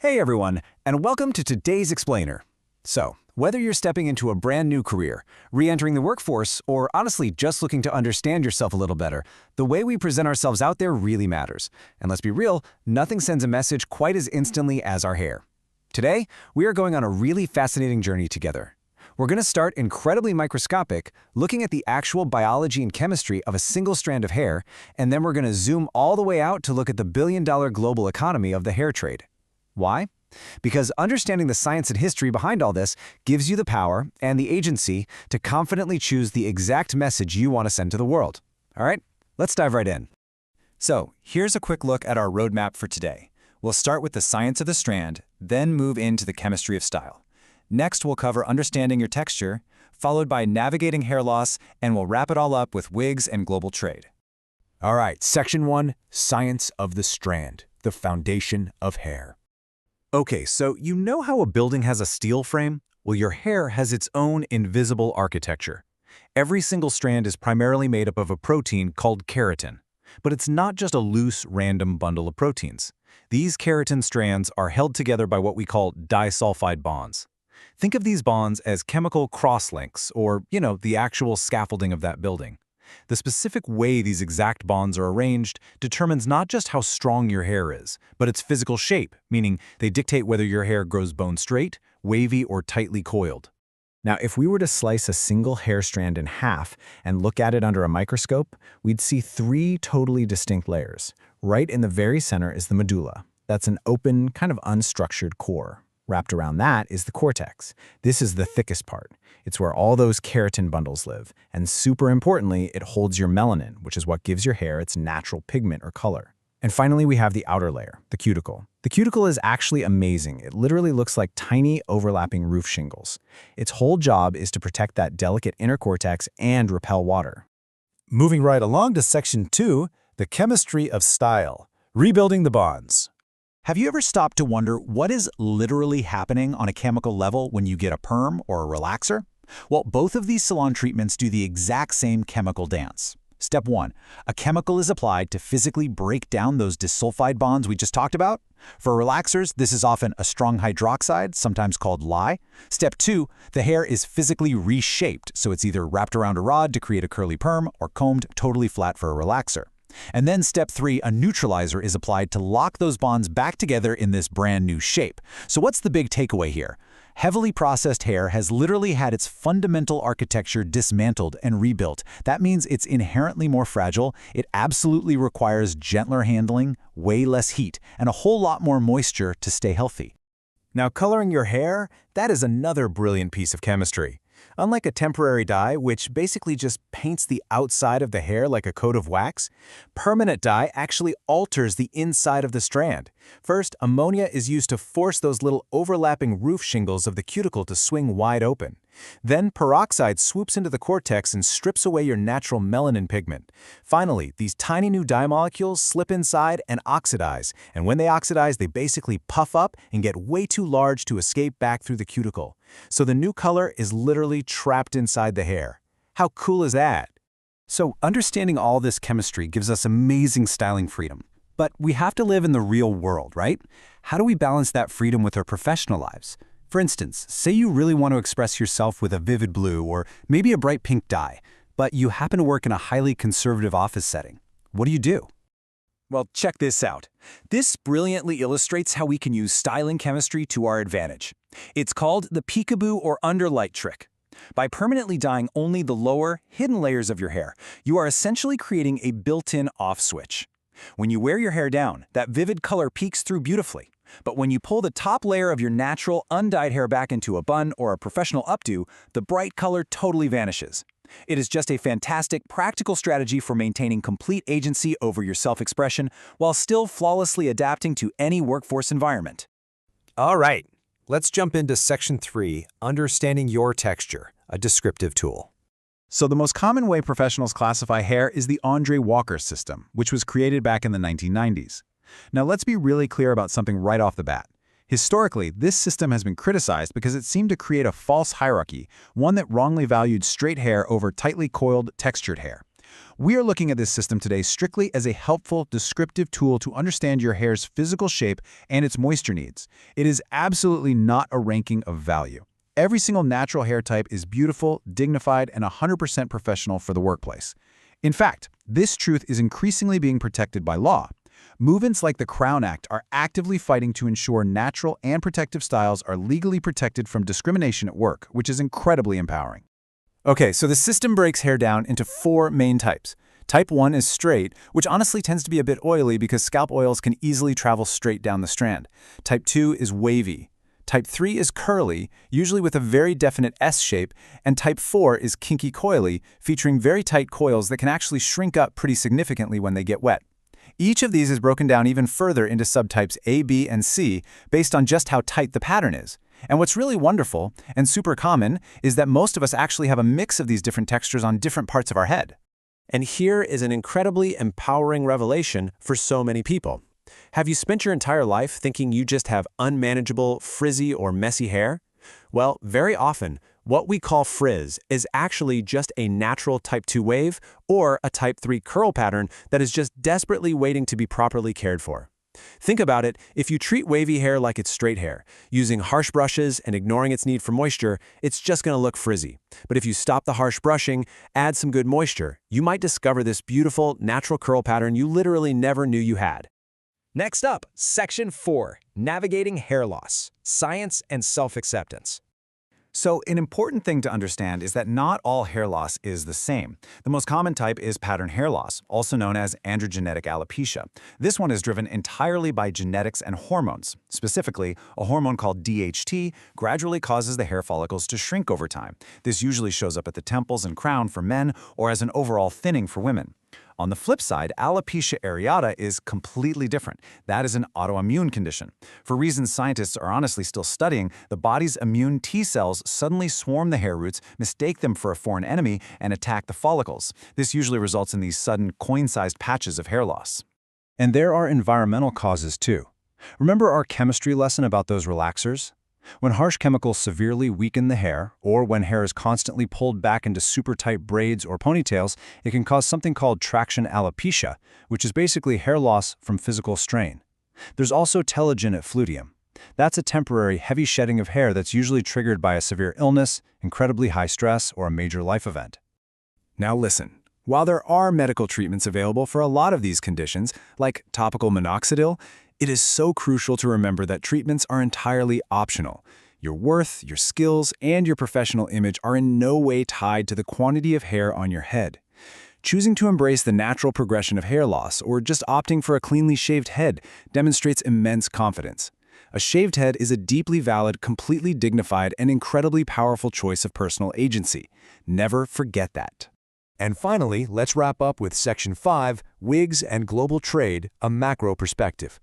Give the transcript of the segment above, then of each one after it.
Hey everyone, and welcome to today's Explainer. So, whether you're stepping into a brand new career, re-entering the workforce, or honestly just looking to understand yourself a little better, the way we present ourselves out there really matters. And let's be real, nothing sends a message quite as instantly as our hair. Today, we are going on a really fascinating journey together. We're going to start incredibly microscopic, looking at the actual biology and chemistry of a single strand of hair, and then we're going to zoom all the way out to look at the billion-dollar global economy of the hair trade. Why? Because understanding the science and history behind all this gives you the power and the agency to confidently choose the exact message you want to send to the world. All right, let's dive right in. So, here's a quick look at our roadmap for today. We'll start with the science of the strand, then move into the chemistry of style. Next, we'll cover understanding your texture, followed by navigating hair loss, and we'll wrap it all up with wigs and global trade. All right, Section 1, Science of the Strand, the foundation of hair. Okay, so you know how a building has a steel frame? Well, your hair has its own invisible architecture. Every single strand is primarily made up of a protein called keratin. But it's not just a loose, random bundle of proteins. These keratin strands are held together by what we call disulfide bonds. Think of these bonds as chemical crosslinks, or, the actual scaffolding of that building. The specific way these exact bonds are arranged determines not just how strong your hair is, but its physical shape, meaning they dictate whether your hair grows bone straight, wavy, or tightly coiled. Now, if we were to slice a single hair strand in half and look at it under a microscope, we'd see three totally distinct layers. Right in the very center is the medulla. That's an open, kind of unstructured core. Wrapped around that is the cortex. This is the thickest part. It's where all those keratin bundles live, and super importantly, it holds your melanin, which is what gives your hair its natural pigment or color. And finally, we have the outer layer, the cuticle. The cuticle is actually amazing. It literally looks like tiny overlapping roof shingles. Its whole job is to protect that delicate inner cortex and repel water. Moving right along to Section 2, the chemistry of style, rebuilding the bonds. Have you ever stopped to wonder what is literally happening on a chemical level when you get a perm or a relaxer? Well, both of these salon treatments do the exact same chemical dance. Step 1. A chemical is applied to physically break down those disulfide bonds we just talked about. For relaxers, this is often a strong hydroxide, sometimes called lye. Step 2. The hair is physically reshaped, so it's either wrapped around a rod to create a curly perm or combed totally flat for a relaxer. And then Step 3, a neutralizer is applied to lock those bonds back together in this brand new shape. So what's the big takeaway here? Heavily processed hair has literally had its fundamental architecture dismantled and rebuilt. That means it's inherently more fragile, it absolutely requires gentler handling, way less heat, and a whole lot more moisture to stay healthy. Now, coloring your hair, that is another brilliant piece of chemistry. Unlike a temporary dye, which basically just paints the outside of the hair like a coat of wax, permanent dye actually alters the inside of the strand. First, ammonia is used to force those little overlapping roof shingles of the cuticle to swing wide open. Then peroxide swoops into the cortex and strips away your natural melanin pigment. Finally, these tiny new dye molecules slip inside and oxidize, and when they oxidize, they basically puff up and get way too large to escape back through the cuticle. So the new color is literally trapped inside the hair. How cool is that? So, understanding all this chemistry gives us amazing styling freedom. But we have to live in the real world, right? How do we balance that freedom with our professional lives? For instance, say you really want to express yourself with a vivid blue or maybe a bright pink dye, but you happen to work in a highly conservative office setting. What do you do? Well, check this out. This brilliantly illustrates how we can use styling chemistry to our advantage. It's called the peekaboo or underlight trick. By permanently dyeing only the lower, hidden layers of your hair, you are essentially creating a built-in off switch. When you wear your hair down, that vivid color peeks through beautifully. But when you pull the top layer of your natural, undyed hair back into a bun or a professional updo, the bright color totally vanishes. It is just a fantastic, practical strategy for maintaining complete agency over your self-expression while still flawlessly adapting to any workforce environment. All right, let's jump into Section 3, understanding your texture, a descriptive tool. So the most common way professionals classify hair is the Andre Walker system, which was created back in the 1990s. Now let's be really clear about something right off the bat. Historically, this system has been criticized because it seemed to create a false hierarchy, one that wrongly valued straight hair over tightly coiled, textured hair. We are looking at this system today strictly as a helpful, descriptive tool to understand your hair's physical shape and its moisture needs. It is absolutely not a ranking of value. Every single natural hair type is beautiful, dignified, and 100% professional for the workplace. In fact, this truth is increasingly being protected by law. Movements like the Crown Act are actively fighting to ensure natural and protective styles are legally protected from discrimination at work, which is incredibly empowering. Okay, so the system breaks hair down into 4 main types. Type 1 is straight, which honestly tends to be a bit oily because scalp oils can easily travel straight down the strand. Type 2 is wavy. Type 3 is curly, usually with a very definite S shape, and Type 4 is kinky coily, featuring very tight coils that can actually shrink up pretty significantly when they get wet. Each of these is broken down even further into subtypes A, B, and C based on just how tight the pattern is. And what's really wonderful and super common is that most of us actually have a mix of these different textures on different parts of our head. And here is an incredibly empowering revelation for so many people. Have you spent your entire life thinking you just have unmanageable, frizzy, or messy hair? Well, very often, what we call frizz is actually just a natural Type 2 wave or a Type 3 curl pattern that is just desperately waiting to be properly cared for. Think about it, if you treat wavy hair like it's straight hair, using harsh brushes and ignoring its need for moisture, it's just going to look frizzy. But if you stop the harsh brushing, add some good moisture, you might discover this beautiful, natural curl pattern you literally never knew you had. Next up, Section 4, Navigating Hair Loss, Science and Self-Acceptance. So an important thing to understand is that not all hair loss is the same. The most common type is pattern hair loss, also known as androgenetic alopecia. This one is driven entirely by genetics and hormones. Specifically, a hormone called DHT gradually causes the hair follicles to shrink over time. This usually shows up at the temples and crown for men or as an overall thinning for women. On the flip side, alopecia areata is completely different. That is an autoimmune condition. For reasons scientists are honestly still studying, the body's immune T cells suddenly swarm the hair roots, mistake them for a foreign enemy, and attack the follicles. This usually results in these sudden, coin-sized patches of hair loss. And there are environmental causes too. Remember our chemistry lesson about those relaxers? When harsh chemicals severely weaken the hair, or when hair is constantly pulled back into super tight braids or ponytails, it can cause something called traction alopecia, which is basically hair loss from physical strain. There's also telogen effluvium. That's a temporary, heavy shedding of hair that's usually triggered by a severe illness, incredibly high stress, or a major life event. Now listen. While there are medical treatments available for a lot of these conditions, like topical minoxidil, it is so crucial to remember that treatments are entirely optional. Your worth, your skills, and your professional image are in no way tied to the quantity of hair on your head. Choosing to embrace the natural progression of hair loss or just opting for a cleanly shaved head demonstrates immense confidence. A shaved head is a deeply valid, completely dignified, and incredibly powerful choice of personal agency. Never forget that. And finally, let's wrap up with Section 5, Wigs and Global Trade, a Macro Perspective.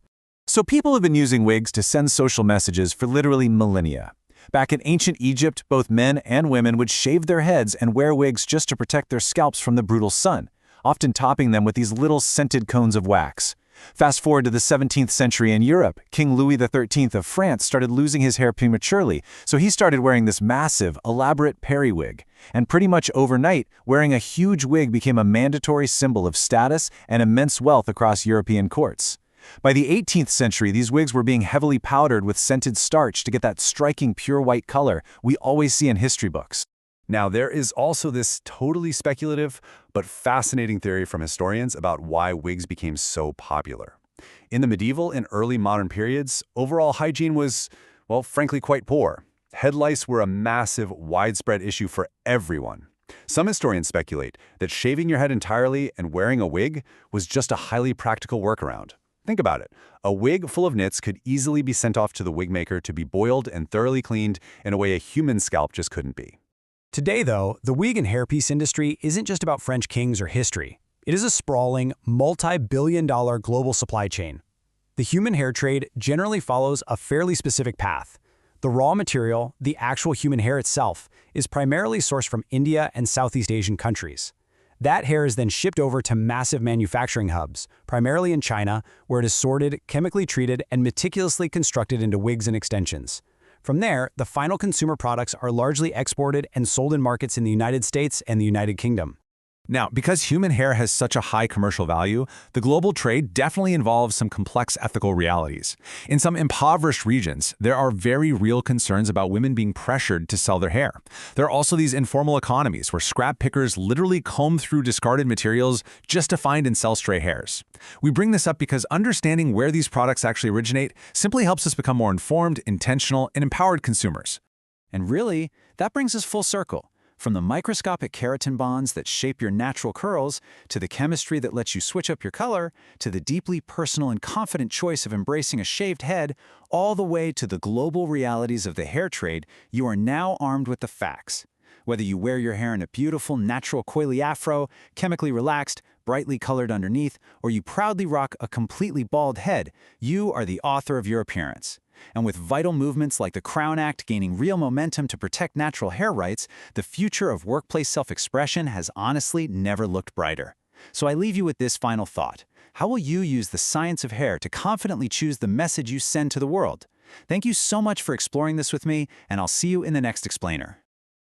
So people have been using wigs to send social messages for literally millennia. Back in ancient Egypt, both men and women would shave their heads and wear wigs just to protect their scalps from the brutal sun, often topping them with these little scented cones of wax. Fast forward to the 17th century in Europe, King Louis XIII of France started losing his hair prematurely, so he started wearing this massive, elaborate periwig. And pretty much overnight, wearing a huge wig became a mandatory symbol of status and immense wealth across European courts. By the 18th century, these wigs were being heavily powdered with scented starch to get that striking pure white color we always see in history books. Now, there is also this totally speculative but fascinating theory from historians about why wigs became so popular. In the medieval and early modern periods, overall hygiene was, well, frankly quite poor. Head lice were a massive, widespread issue for everyone. Some historians speculate that shaving your head entirely and wearing a wig was just a highly practical workaround. Think about it. A wig full of knits could easily be sent off to the wig maker to be boiled and thoroughly cleaned in a way a human scalp just couldn't be. Today, though, the wig and hairpiece industry isn't just about French kings or history. It is a sprawling, multi-billion-dollar global supply chain. The human hair trade generally follows a fairly specific path. The raw material, the actual human hair itself, is primarily sourced from India and Southeast Asian countries. That hair is then shipped over to massive manufacturing hubs, primarily in China, where it is sorted, chemically treated, and meticulously constructed into wigs and extensions. From there, the final consumer products are largely exported and sold in markets in the United States and the United Kingdom. Now, because human hair has such a high commercial value, the global trade definitely involves some complex ethical realities. In some impoverished regions, there are very real concerns about women being pressured to sell their hair. There are also these informal economies where scrap pickers literally comb through discarded materials just to find and sell stray hairs. We bring this up because understanding where these products actually originate simply helps us become more informed, intentional, and empowered consumers. And really, that brings us full circle. From the microscopic keratin bonds that shape your natural curls, to the chemistry that lets you switch up your color, to the deeply personal and confident choice of embracing a shaved head, all the way to the global realities of the hair trade, you are now armed with the facts. Whether you wear your hair in a beautiful, natural coily afro, chemically relaxed, brightly colored underneath, or you proudly rock a completely bald head, you are the author of your appearance. And with vital movements like the Crown Act gaining real momentum to protect natural hair rights, the future of workplace self-expression has honestly never looked brighter. So I leave you with this final thought. How will you use the science of hair to confidently choose the message you send to the world? Thank you so much for exploring this with me, and I'll see you in the next explainer.